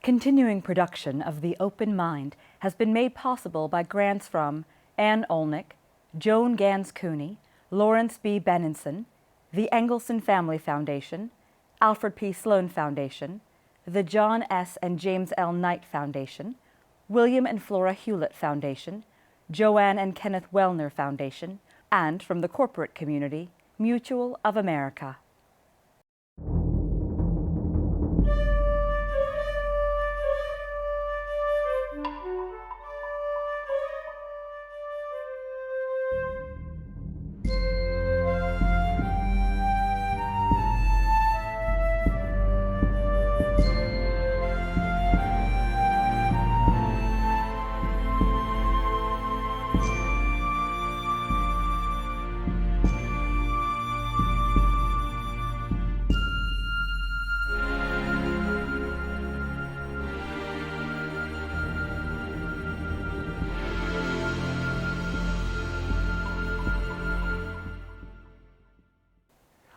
continuing production of The Open Mind has been made possible by grants from Ann Olnick, Joan Gans Cooney, Lawrence B. Benenson, the Engelson Family Foundation, Alfred P. Sloan Foundation, the John S. and James L. Knight Foundation, William and Flora Hewlett Foundation, Joanne and Kenneth Wellner Foundation, and from the corporate community, Mutual of America.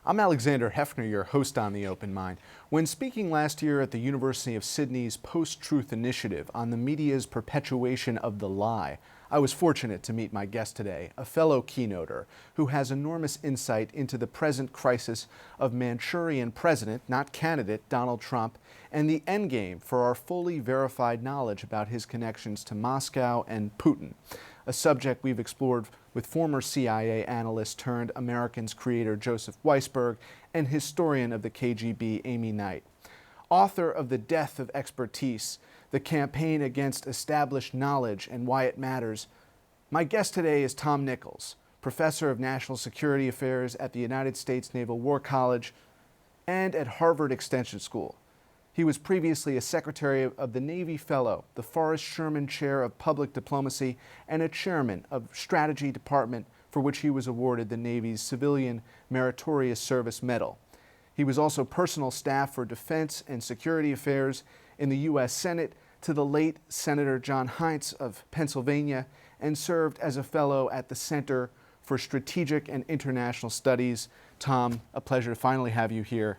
I'm Alexander Heffner, your host on The Open Mind. When speaking last year at the University of Sydney's Post-Truth Initiative on the media's perpetuation of the lie, I was fortunate to meet my guest today, a fellow keynoter who has enormous insight into the present crisis of Manchurian President, not candidate, Donald Trump, and the endgame for our fully verified knowledge about his connections to Moscow and Putin, a subject we've explored with former CIA analyst turned Americans creator Joseph Weisberg and historian of the KGB Amy Knight. Author of The Death of Expertise, The Campaign Against Established Knowledge and Why It Matters, my guest today is Tom Nichols, professor of national security affairs at the United States Naval War College and at Harvard Extension School. He was previously a Secretary of the Navy Fellow, the Forrest Sherman Chair of Public Diplomacy, and a Chairman of Strategy Department, for which he was awarded the Navy's Civilian Meritorious Service Medal. He was also personal staff for Defense and Security Affairs in the U.S. Senate to the late Senator John Heinz of Pennsylvania, and served as a fellow at the Center for Strategic and International Studies. Tom, a pleasure to finally have you here.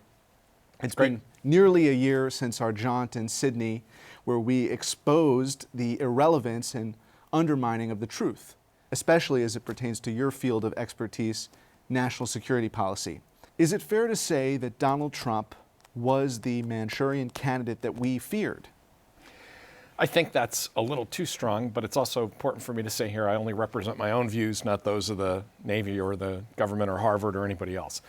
It's been nearly a year since our jaunt in Sydney, where we exposed the irrelevance and undermining of the truth, especially as it pertains to your field of expertise, national security policy. Is it fair to say that Donald Trump was the Manchurian candidate that we feared? I think that's a little too strong, but it's also important for me to say here I only represent my own views, not those of the Navy or the government or Harvard or anybody else.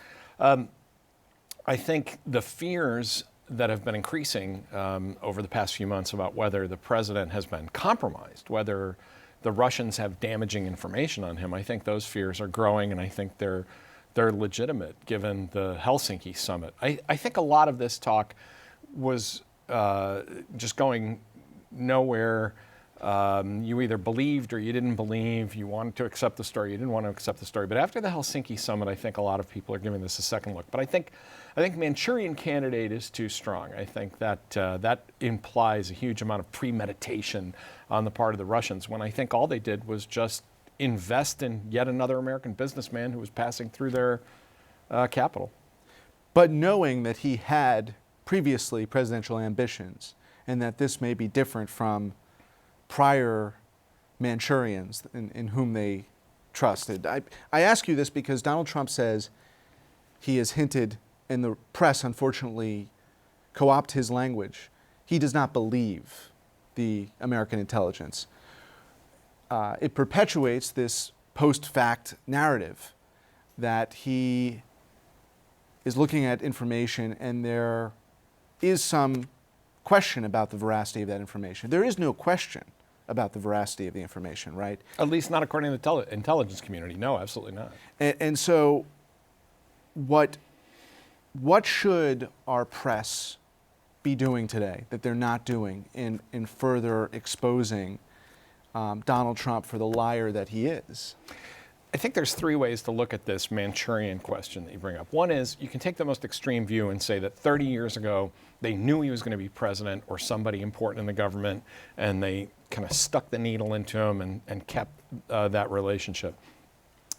I think the fears that have been increasing over the past few months about whether the president has been compromised, whether the Russians have damaging information on him, I think those fears are growing, and I think they're legitimate given the Helsinki summit. I think a lot of this talk was just going nowhere. You either believed or you didn't believe. You wanted to accept the story, you didn't want to accept the story. But after the Helsinki summit, I think a lot of people are giving this a second look. But I think Manchurian candidate is too strong. I think that that implies a huge amount of premeditation on the part of the Russians, when I think all they did was just invest in yet another American businessman who was passing through their capital. But knowing that he had previously presidential ambitions, and that this may be different from prior Manchurians in whom they trusted. I ask you this because Donald Trump says he has hinted, and the press unfortunately co-opt his language, he does not believe the American intelligence. It perpetuates this post-fact narrative that he is looking at information and there is some question about the veracity of that information. There is no question about the veracity of the information, right? At least not according to the intelligence community. No, absolutely not. And so what should our press be doing today that they're not doing in further exposing Donald Trump for the liar that he is? I think there's three ways to look at this Manchurian question that you bring up. One is you can take the most extreme view and say that 30 years ago they knew he was going to be president or somebody important in the government, and they kind of stuck the needle into him and kept that relationship.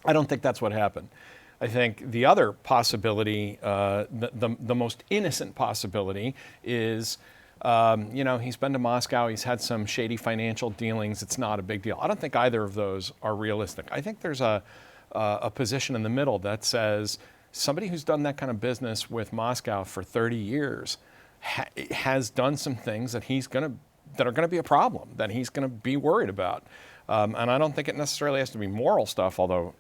I don't think that's what happened. I think the other possibility, the most innocent possibility, is You know, he's been to Moscow, he's had some shady financial dealings, it's not a big deal. I don't think either of those are realistic. I think there's a position in the middle that says somebody who's done that kind of business with Moscow for 30 years has done some things that that are going to be a problem, that he's going to be worried about. And I don't think it necessarily has to be moral stuff, although,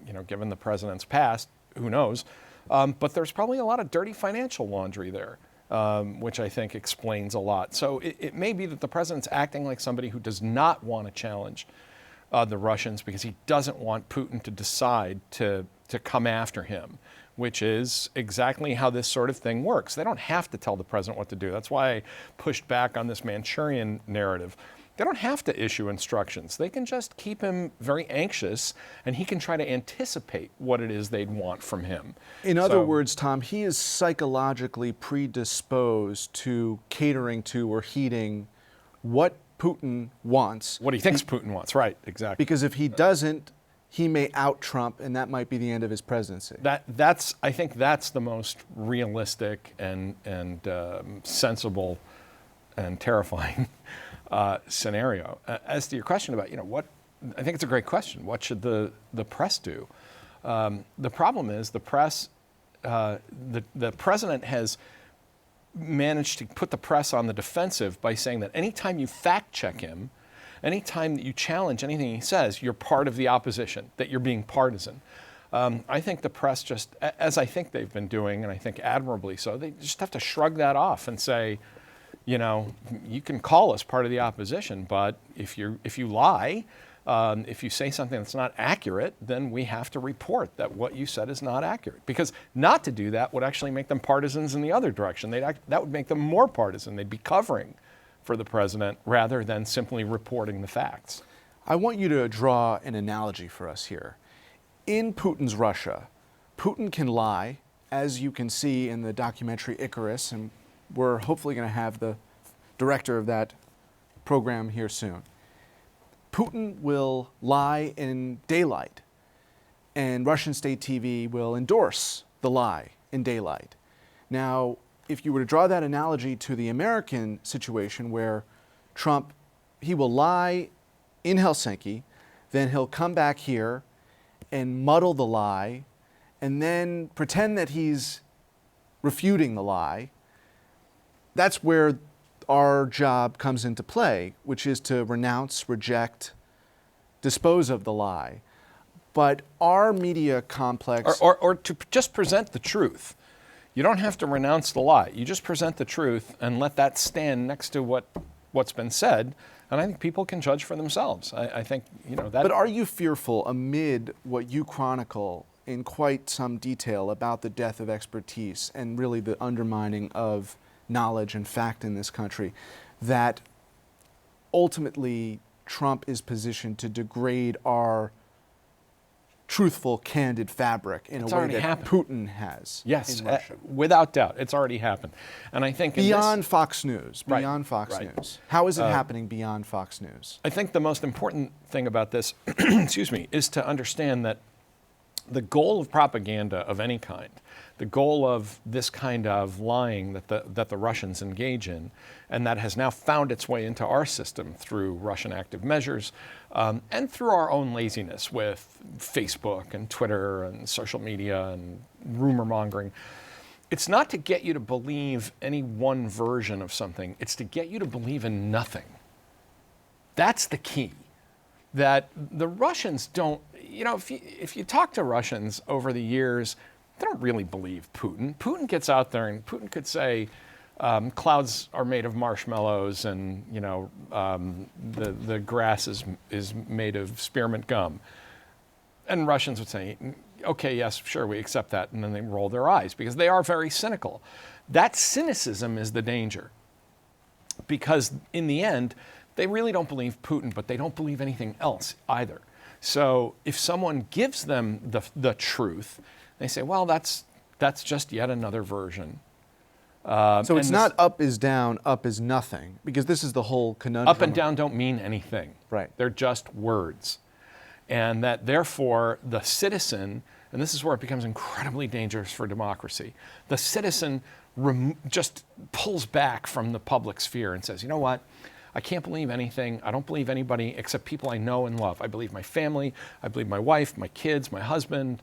you know, given the president's past, who knows? But there's probably a lot of dirty financial laundry there, which I think explains a lot. So it may be that the president's acting like somebody who does not want to challenge the Russians because he doesn't want Putin to decide to come after him, which is exactly how this sort of thing works. They don't have to tell the president what to do. That's why I pushed back on this Manchurian narrative. They don't have to issue instructions. They can just keep him very anxious, and he can try to anticipate what it is they'd want from him. In other words, Tom, he is psychologically predisposed to catering to or heeding what Putin wants. What he thinks Putin wants, right, exactly. Because if he doesn't, he may out-Trump, and that might be the end of his presidency. I think that's the most realistic and sensible and terrifying scenario. As to your question about, you know, what, I think it's a great question. What should the press do? The problem is the press, the president has managed to put the press on the defensive by saying that anytime you fact check him, anytime that you challenge anything he says, you're part of the opposition, that you're being partisan. I think the press just, as I think they've been doing, and I think admirably so, they just have to shrug that off and say, you know, you can call us part of the opposition, but if you lie, if you say something that's not accurate, then we have to report that what you said is not accurate. Because not to do that would actually make them partisans in the other direction. That would make them more partisan. They'd be covering for the president rather than simply reporting the facts. I want you to draw an analogy for us here. In Putin's Russia, Putin can lie, as you can see in the documentary Icarus, and we're hopefully going to have the director of that program here soon. Putin will lie in daylight, and Russian state TV will endorse the lie in daylight. Now, if you were to draw that analogy to the American situation where Trump, he will lie in Helsinki, then he'll come back here and muddle the lie, and then pretend that he's refuting the lie. That's where our job comes into play, which is to renounce, reject, dispose of the lie. But our media complex... Or to just present the truth. You don't have to renounce the lie. You just present the truth and let that stand next to what's been said, and I think people can judge for themselves. I think, you know, that... But are you fearful, amid what you chronicle in quite some detail about the death of expertise and really the undermining of knowledge and fact in this country, that ultimately Trump is positioned to degrade our truthful, candid fabric in a way that Putin has? Yes, without doubt. It's already happened. And I think beyond Fox News, beyond Fox News. How is it happening beyond Fox News? I think the most important thing about this, excuse me, is to understand that the goal of propaganda of any kind, the goal of this kind of lying that the Russians engage in, and that has now found its way into our system through Russian active measures and through our own laziness with Facebook and Twitter and social media and rumor mongering. It's not to get you to believe any one version of something. It's to get you to believe in nothing. That's the key. That the Russians don't, you know, if you talk to Russians over the years, they don't really believe Putin. Putin gets out there and Putin could say, clouds are made of marshmallows, and you know the grass is made of spearmint gum. And Russians would say, okay, yes, sure, we accept that, and then they roll their eyes because they are very cynical. That cynicism is the danger, because in the end, they really don't believe Putin, but they don't believe anything else either. So if someone gives them the truth, they say, well, that's just yet another version. So it's not up is down, up is nothing, because this is the whole conundrum. Up and down don't mean anything. Right. They're just words. And that therefore the citizen, and this is where it becomes incredibly dangerous for democracy, the citizen just pulls back from the public sphere and says, you know what? I can't believe anything. I don't believe anybody except people I know and love. I believe my family. I believe my wife, my kids, my husband.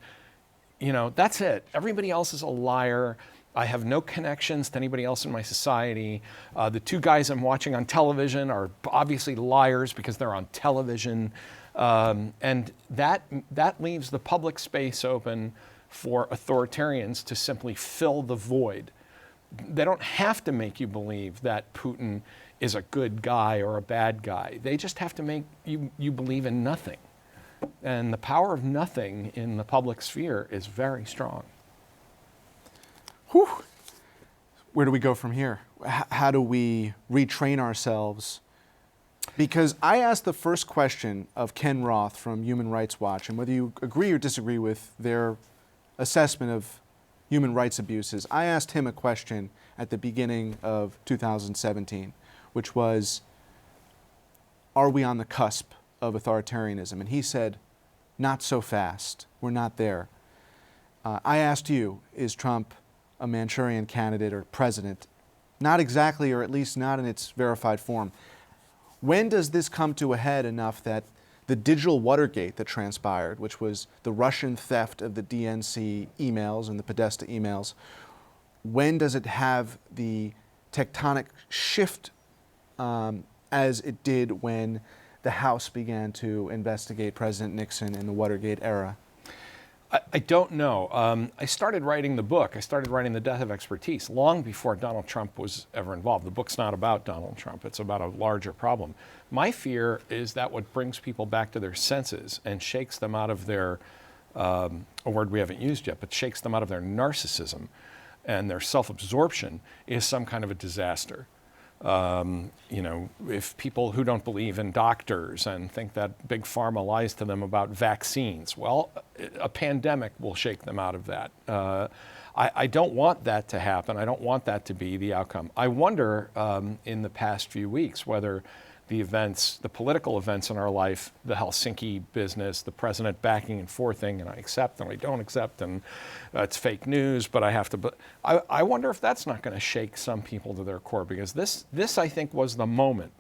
You know, that's it. Everybody else is a liar. I have no connections to anybody else in my society. The two guys I'm watching on television are obviously liars because they're on television. And that leaves the public space open for authoritarians to simply fill the void. They don't have to make you believe that Putin is a good guy or a bad guy. They just have to make you believe in nothing. And the power of nothing in the public sphere is very strong. Whew. Where do we go from here? How do we retrain ourselves? Because I asked the first question of Ken Roth from Human Rights Watch, and whether you agree or disagree with their assessment of human rights abuses, I asked him a question at the beginning of 2017, which was, are we on the cusp of authoritarianism? And he said, not so fast. We're not there. I asked you, is Trump a Manchurian candidate or president? Not exactly, or at least not in its verified form. When does this come to a head enough that the digital Watergate that transpired, which was the Russian theft of the DNC emails and the Podesta emails, when does it have the tectonic shift as it did when the House began to investigate President Nixon in the Watergate era? I don't know. I started writing the book. I started writing The Death of Expertise long before Donald Trump was ever involved. The book's not about Donald Trump. It's about a larger problem. My fear is that what brings people back to their senses and shakes them out of their, a word we haven't used yet, but shakes them out of their narcissism and their self-absorption is some kind of a disaster. You know, if people who don't believe in doctors and think that Big Pharma lies to them about vaccines, well, a pandemic will shake them out of that. I don't want that to happen. I don't want that to be the outcome. I wonder in the past few weeks whether the events, the political events in our life, the Helsinki business, the president backing and forthing, and I accept and I don't accept, and it's fake news, but I have to. But I wonder if that's not going to shake some people to their core, because this I think was the moment.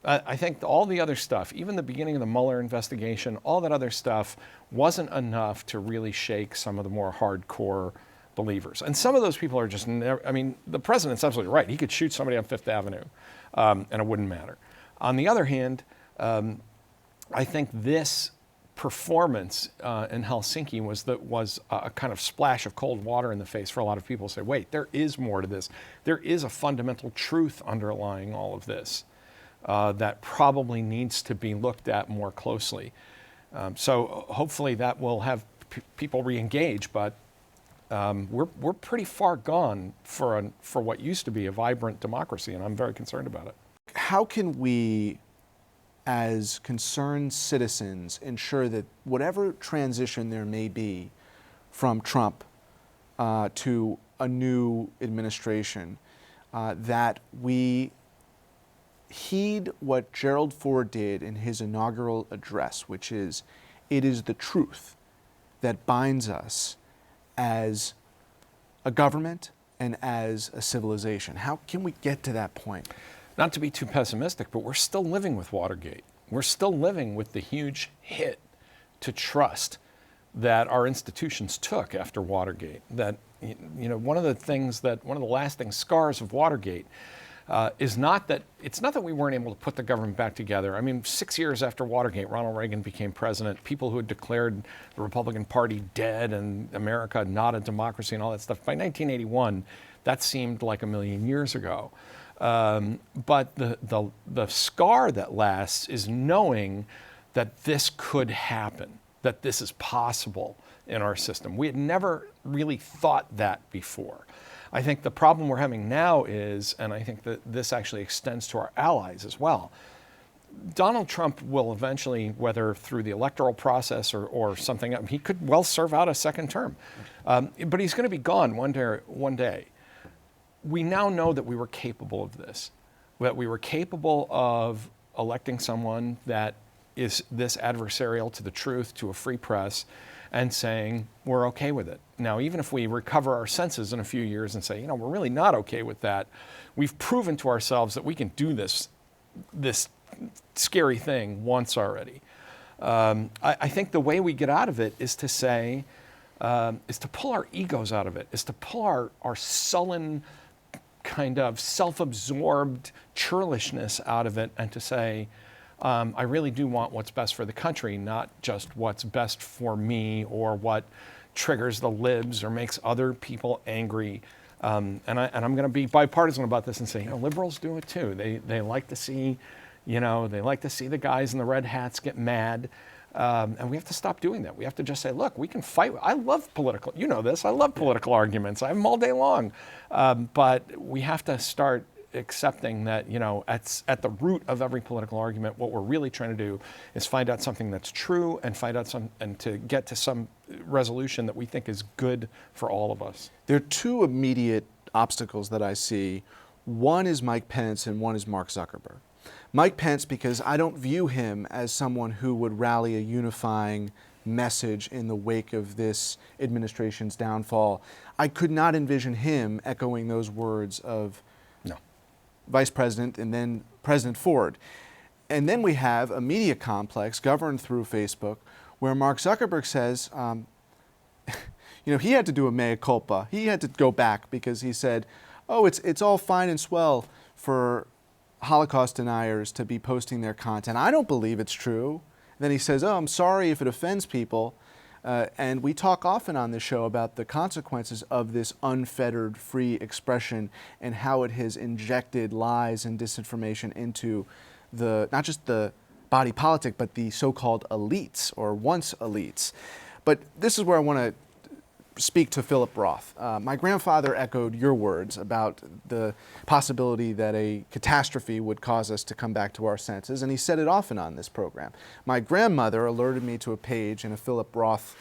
I think all the other stuff, even the beginning of the Mueller investigation, all that other stuff wasn't enough to really shake some of the more hardcore believers. And some of those people are just never, I mean, the president's absolutely right. He could shoot somebody on Fifth Avenue and it wouldn't matter. On the other hand, I think this performance in Helsinki was a kind of splash of cold water in the face for a lot of people to say, wait, there is more to this. There is a fundamental truth underlying all of this that probably needs to be looked at more closely. So hopefully that will have people re-engage, but we're pretty far gone for what used to be a vibrant democracy, and I'm very concerned about it. How can we, as concerned citizens, ensure that whatever transition there may be from Trump to a new administration, that we heed what Gerald Ford did in his inaugural address, which is, it is the truth that binds us as a government and as a civilization? How can we get to that point? Not to be too pessimistic, but we're still living with Watergate. We're still living with the huge hit to trust that our institutions took after Watergate. That, you know, one of the lasting scars of Watergate is not that we weren't able to put the government back together. I mean, 6 years after Watergate, Ronald Reagan became president. People who had declared the Republican Party dead and America not a democracy and all that stuff. By 1981, that seemed like a million years ago. But the scar that lasts is knowing that this could happen, that this is possible in our system. We had never really thought that before. I think the problem we're having now is, and I think that this actually extends to our allies as well, Donald Trump will eventually, whether through the electoral process or something else, he could well serve out a second term. But he's going to be gone one day. We now know that we were capable of this, that we were capable of electing someone that is this adversarial to the truth, to a free press, and saying we're okay with it. Now, even if we recover our senses in a few years and say, you know, we're really not okay with that, we've proven to ourselves that we can do this scary thing once already. I think the way we get out of it is to say, is to pull our egos out of it, is to pull our sullen, kind of self-absorbed churlishness out of it, and to say, I really do want what's best for the country, not just what's best for me or what triggers the libs or makes other people angry. And I'm going to be bipartisan about this and say, you know, liberals do it too. They like to see, you know, they like to see the guys in the red hats get mad. And we have to stop doing that. We have to just say, look, we can fight. I love political, you know this, I love political arguments. I have them all day long. But we have to start accepting that, you know, at the root of every political argument, what we're really trying to do is find out something that's true and and to get to some resolution that we think is good for all of us. There are two immediate obstacles that I see. One is Mike Pence and one is Mark Zuckerberg. Mike Pence, because I don't view him as someone who would rally a unifying message in the wake of this administration's downfall. I could not envision him echoing those words of Vice President and then President Ford. And then we have a media complex governed through Facebook where Mark Zuckerberg says, you know, he had to do a mea culpa. He had to go back because he said, oh, it's all fine and swell for Holocaust deniers to be posting their content. I don't believe it's true. And then he says, oh, I'm sorry if it offends people. And we talk often on this show about the consequences of this unfettered free expression and how it has injected lies and disinformation into not just the body politic, but the so-called elites or once elites. But this is where I want to speak to Philip Roth. My grandfather echoed your words about the possibility that a catastrophe would cause us to come back to our senses, and he said it often on this program. My grandmother alerted me to a page in a Philip Roth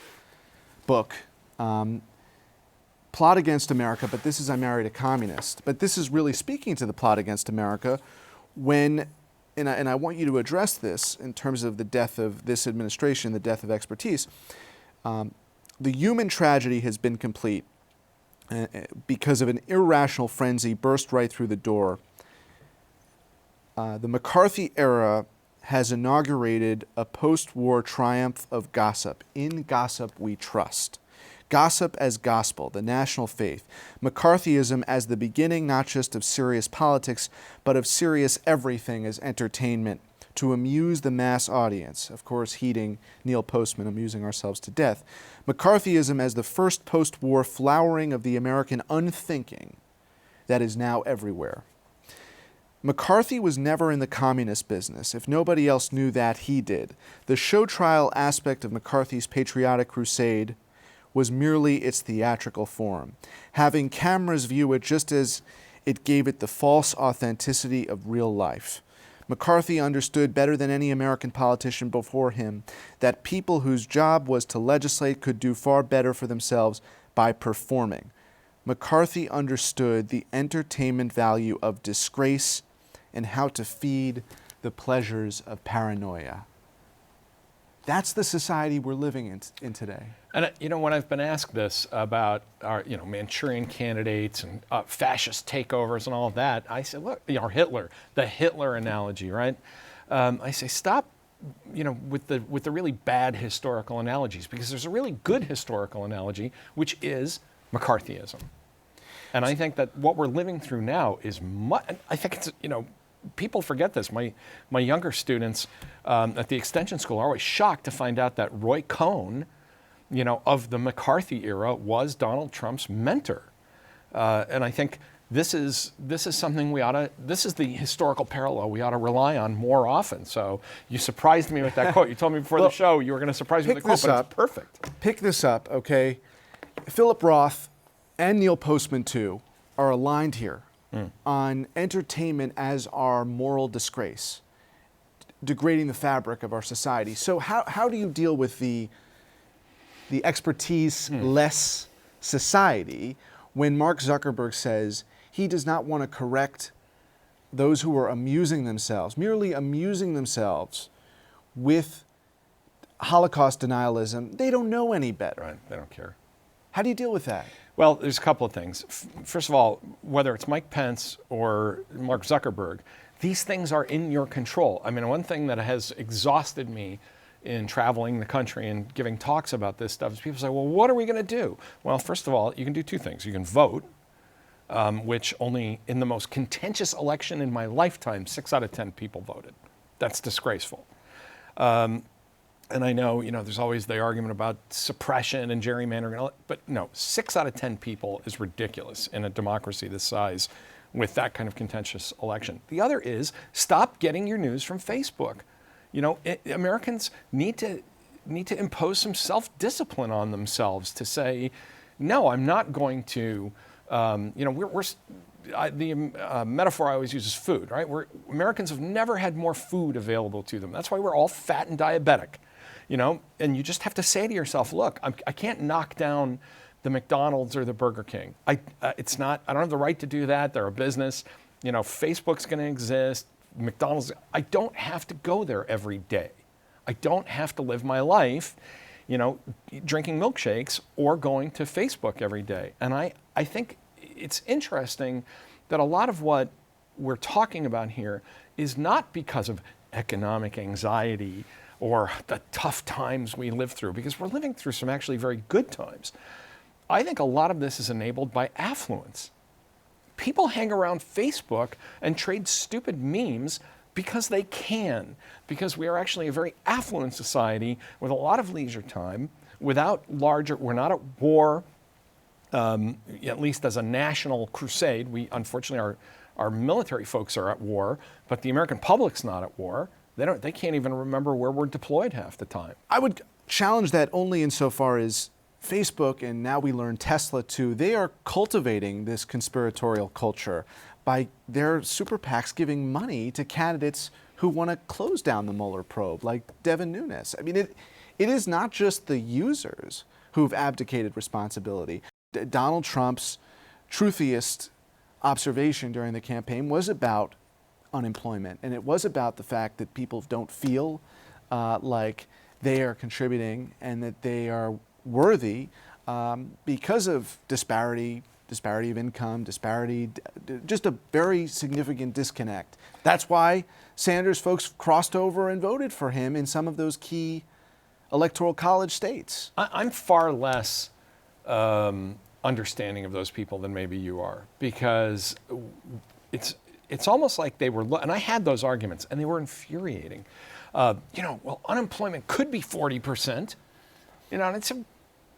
book, Plot Against America, but this is I Married a Communist. But this is really speaking to the plot against America when, and I want you to address this in terms of the death of this administration, the death of expertise. The human tragedy has been complete because of an irrational frenzy burst right through the door. The McCarthy era has inaugurated a post-war triumph of gossip. In gossip we trust. Gossip as gospel, the national faith. McCarthyism as the beginning not just of serious politics, but of serious everything as entertainment, to amuse the mass audience, of course heeding Neil Postman, amusing ourselves to death. McCarthyism as the first post-war flowering of the American unthinking that is now everywhere. McCarthy was never in the communist business. If nobody else knew that, he did. The show trial aspect of McCarthy's patriotic crusade was merely its theatrical form, having cameras view it just as it gave it the false authenticity of real life. McCarthy understood better than any American politician before him that people whose job was to legislate could do far better for themselves by performing. McCarthy understood the entertainment value of disgrace and how to feed the pleasures of paranoia. That's the society we're living in today. And you know, when I've been asked this about our, you know, Manchurian candidates and fascist takeovers and all of that, I say, look, you know, Hitler, the Hitler analogy, right? I say, stop, you know, with the really bad historical analogies, because there's a really good historical analogy, which is McCarthyism. And I think that what we're living through now is I think it's, you know, people forget this. My younger students at the extension school are always shocked to find out that Roy Cohn, you know, of the McCarthy era was Donald Trump's mentor. And I think this is something this is the historical parallel we ought to rely on more often. So you surprised me with that quote. You told me before the show you were going to surprise me with the quote, but it's perfect. Pick this up, okay? Philip Roth and Neil Postman, too, are aligned here on entertainment as our moral disgrace, degrading the fabric of our society. So how do you deal with the expertise-less society when Mark Zuckerberg says he does not want to correct those who are amusing themselves, merely amusing themselves with Holocaust denialism, they don't know any better. Right, they don't care. How do you deal with that? Well, there's a couple of things. First of all, whether it's Mike Pence or Mark Zuckerberg, these things are in your control. I mean, one thing that has exhausted me in traveling the country and giving talks about this stuff is people say, well, what are we going to do? Well, first of all, you can do two things. You can vote, which only in the most contentious election in my lifetime, 6 out of 10 people voted. That's disgraceful. And I know, there's always the argument about suppression and gerrymandering, but no, 6 out of 10 people is ridiculous in a democracy this size with that kind of contentious election. The other is stop getting your news from Facebook. Americans need to impose some self-discipline on themselves to say, no, I'm not going to, the metaphor I always use is food, right? Americans have never had more food available to them. That's why we're all fat and diabetic. And you just have to say to yourself, look, I can't knock down the McDonald's or the Burger King. I don't have the right to do that. They're a business. Facebook's going to exist. McDonald's. I don't have to go there every day. I don't have to live my life, drinking milkshakes or going to Facebook every day. And I think it's interesting that a lot of what we're talking about here is not because of economic anxiety or the tough times we live through, because we're living through some actually very good times. I think a lot of this is enabled by affluence. People hang around Facebook and trade stupid memes because they can, because we are actually a very affluent society with a lot of leisure time, we're not at war, at least as a national crusade. Unfortunately, our military folks are at war, but the American public's not at war. They can't even remember where we're deployed half the time. I would challenge that only insofar as Facebook, and now we learn Tesla too, they are cultivating this conspiratorial culture by their super PACs giving money to candidates who want to close down the Mueller probe, like Devin Nunes. I mean, it is not just the users who've abdicated responsibility. Donald Trump's truthiest observation during the campaign was about unemployment, and it was about the fact that people don't feel like they are contributing and that they are worthy because of disparity of income, just a very significant disconnect. That's why Sanders folks crossed over and voted for him in some of those key electoral college states. I'm far less understanding of those people than maybe you are, because it's almost like they were, and I had those arguments, and they were infuriating. Well, unemployment could be 40%. And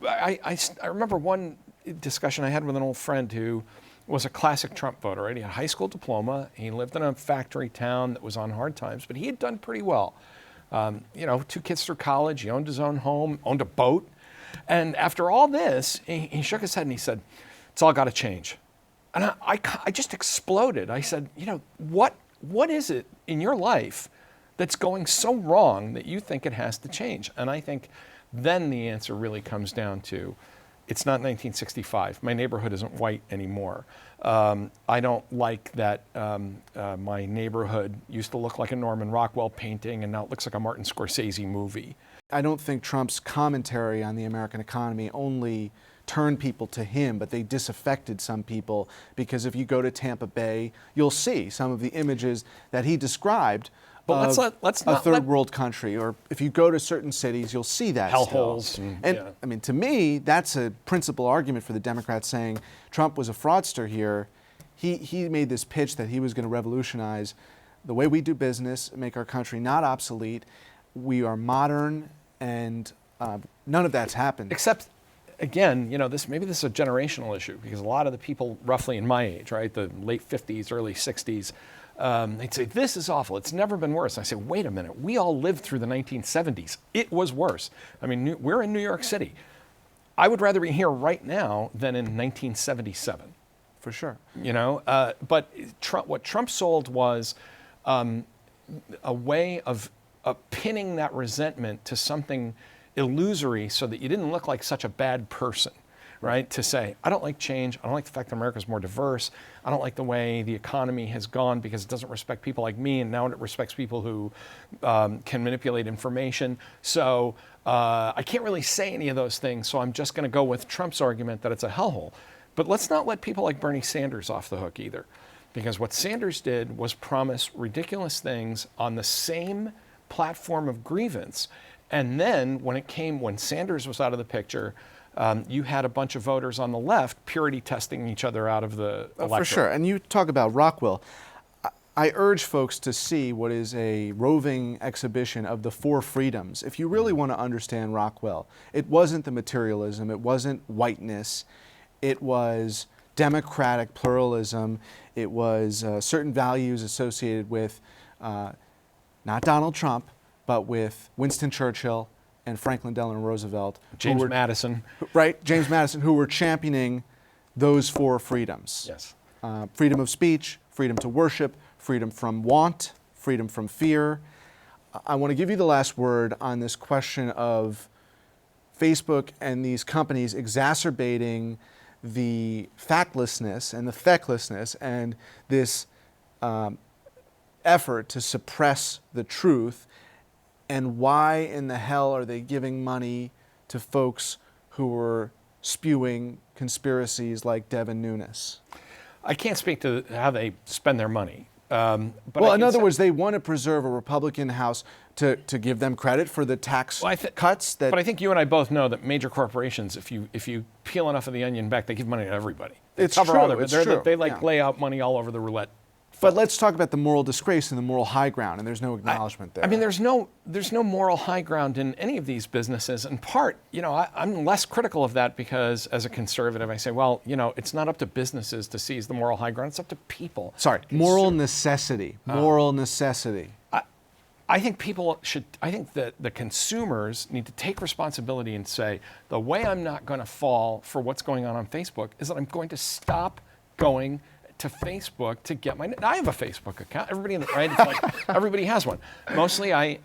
I remember one discussion I had with an old friend who was a classic Trump voter, right? He had a high school diploma. He lived in a factory town that was on hard times, but he had done pretty well. 2 kids through college. He owned his own home, owned a boat. And after all this, he shook his head and he said, it's all got to change. And I just exploded. I said, what is it in your life that's going so wrong that you think it has to change? And I think then the answer really comes down to, it's not 1965. My neighborhood isn't white anymore. I don't like that my neighborhood used to look like a Norman Rockwell painting and now it looks like a Martin Scorsese movie. I don't think Trump's commentary on the American economy only turned people to him, but they disaffected some people, because if you go to Tampa Bay, you'll see some of the images that he described of a third world country. Or if you go to certain cities, you'll see that hellholes. And I mean, to me, that's a principal argument for the Democrats saying Trump was a fraudster here. He made this pitch that he was going to revolutionize the way we do business, make our country not obsolete. We are modern, and none of that's happened. Except, again, maybe this is a generational issue, because a lot of the people roughly in my age, right, the late 50s, early 60s, they'd say, this is awful. It's never been worse. And I say, wait a minute. We all lived through the 1970s. It was worse. I mean, we're in New York City. I would rather be here right now than in 1977. For sure. But what Trump sold was a way of pinning that resentment to something illusory so that you didn't look like such a bad person, right? To say, I don't like change. I don't like the fact that America's more diverse. I don't like the way the economy has gone because it doesn't respect people like me, and now it respects people who can manipulate information. So I can't really say any of those things, so I'm just going to go with Trump's argument that it's a hellhole. But let's not let people like Bernie Sanders off the hook either. Because what Sanders did was promise ridiculous things on the same platform of grievance. And then when Sanders was out of the picture, you had a bunch of voters on the left purity testing each other out of the electorate. For sure. And you talk about Rockwell. I urge folks to see what is a roving exhibition of the four freedoms. If you really want to understand Rockwell, it wasn't the materialism, it wasn't whiteness, it was democratic pluralism, it was certain values associated with not Donald Trump, but with Winston Churchill and Franklin Delano Roosevelt. James Madison. Right, James Madison, who were championing those four freedoms. Yes. Freedom of speech, freedom to worship, freedom from want, freedom from fear. I want to give you the last word on this question of Facebook and these companies exacerbating the factlessness and the fecklessness and this effort to suppress the truth, and why in the hell are they giving money to folks who are spewing conspiracies like Devin Nunes? I can't speak to how they spend their money. But well, in other words, they want to preserve a Republican House to give them credit for the tax cuts. But I think you and I both know that major corporations, if you peel enough of the onion back, they give money to everybody. They cover all their, they lay out money all over the roulette. But let's talk about the moral disgrace and the moral high ground, and there's no acknowledgement there. I mean, there's no moral high ground in any of these businesses. In part, I'm less critical of that because as a conservative, I say, well, it's not up to businesses to seize the moral high ground. It's up to people. Sorry, moral necessity. Moral necessity. I think people should, I think that the consumers need to take responsibility and say, the way I'm not going to fall for what's going on Facebook is that I'm going to stop going to Facebook to get I have a Facebook account. Everybody, right? It's like everybody has one. Mostly I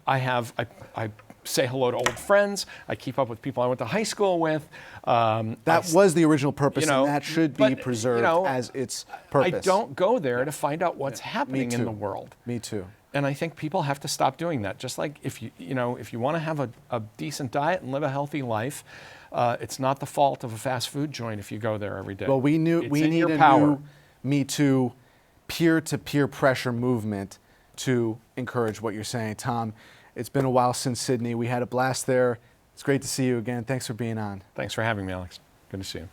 say hello to old friends. I keep up with people I went to high school with. That was the original purpose, and that should be preserved as its purpose. I don't go there to find out what's happening in the world. Me too. And I think people have to stop doing that. Just like if you want to have a decent diet and live a healthy life, it's not the fault of a fast food joint if you go there every day. Well, we need a new Me Too peer-to-peer pressure movement to encourage what you're saying. Tom, it's been a while since Sydney. We had a blast there. It's great to see you again. Thanks for being on. Thanks for having me, Alex. Good to see you.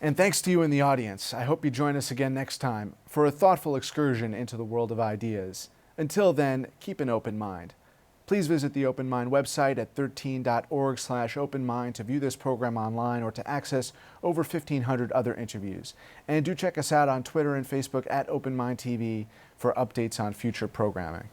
And thanks to you in the audience. I hope you join us again next time for a thoughtful excursion into the world of ideas. Until then, keep an open mind. Please visit the Open Mind website at 13.org/openmind to view this program online or to access over 1,500 other interviews. And do check us out on Twitter and Facebook at Open Mind TV for updates on future programming.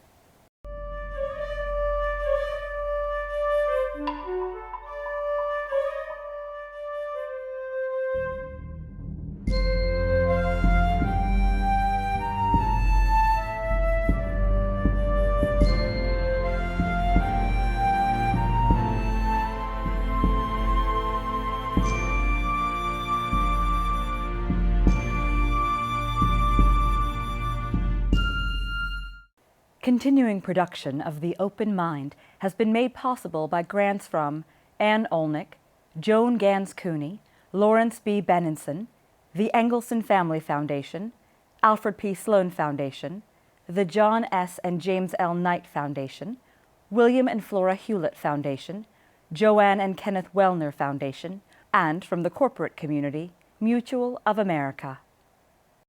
Continuing production of The Open Mind has been made possible by grants from Ann Olnick, Joan Gans Cooney, Lawrence B. Benenson, the Engelson Family Foundation, Alfred P. Sloan Foundation, the John S. and James L. Knight Foundation, William and Flora Hewlett Foundation, Joanne and Kenneth Wellner Foundation, and from the corporate community, Mutual of America.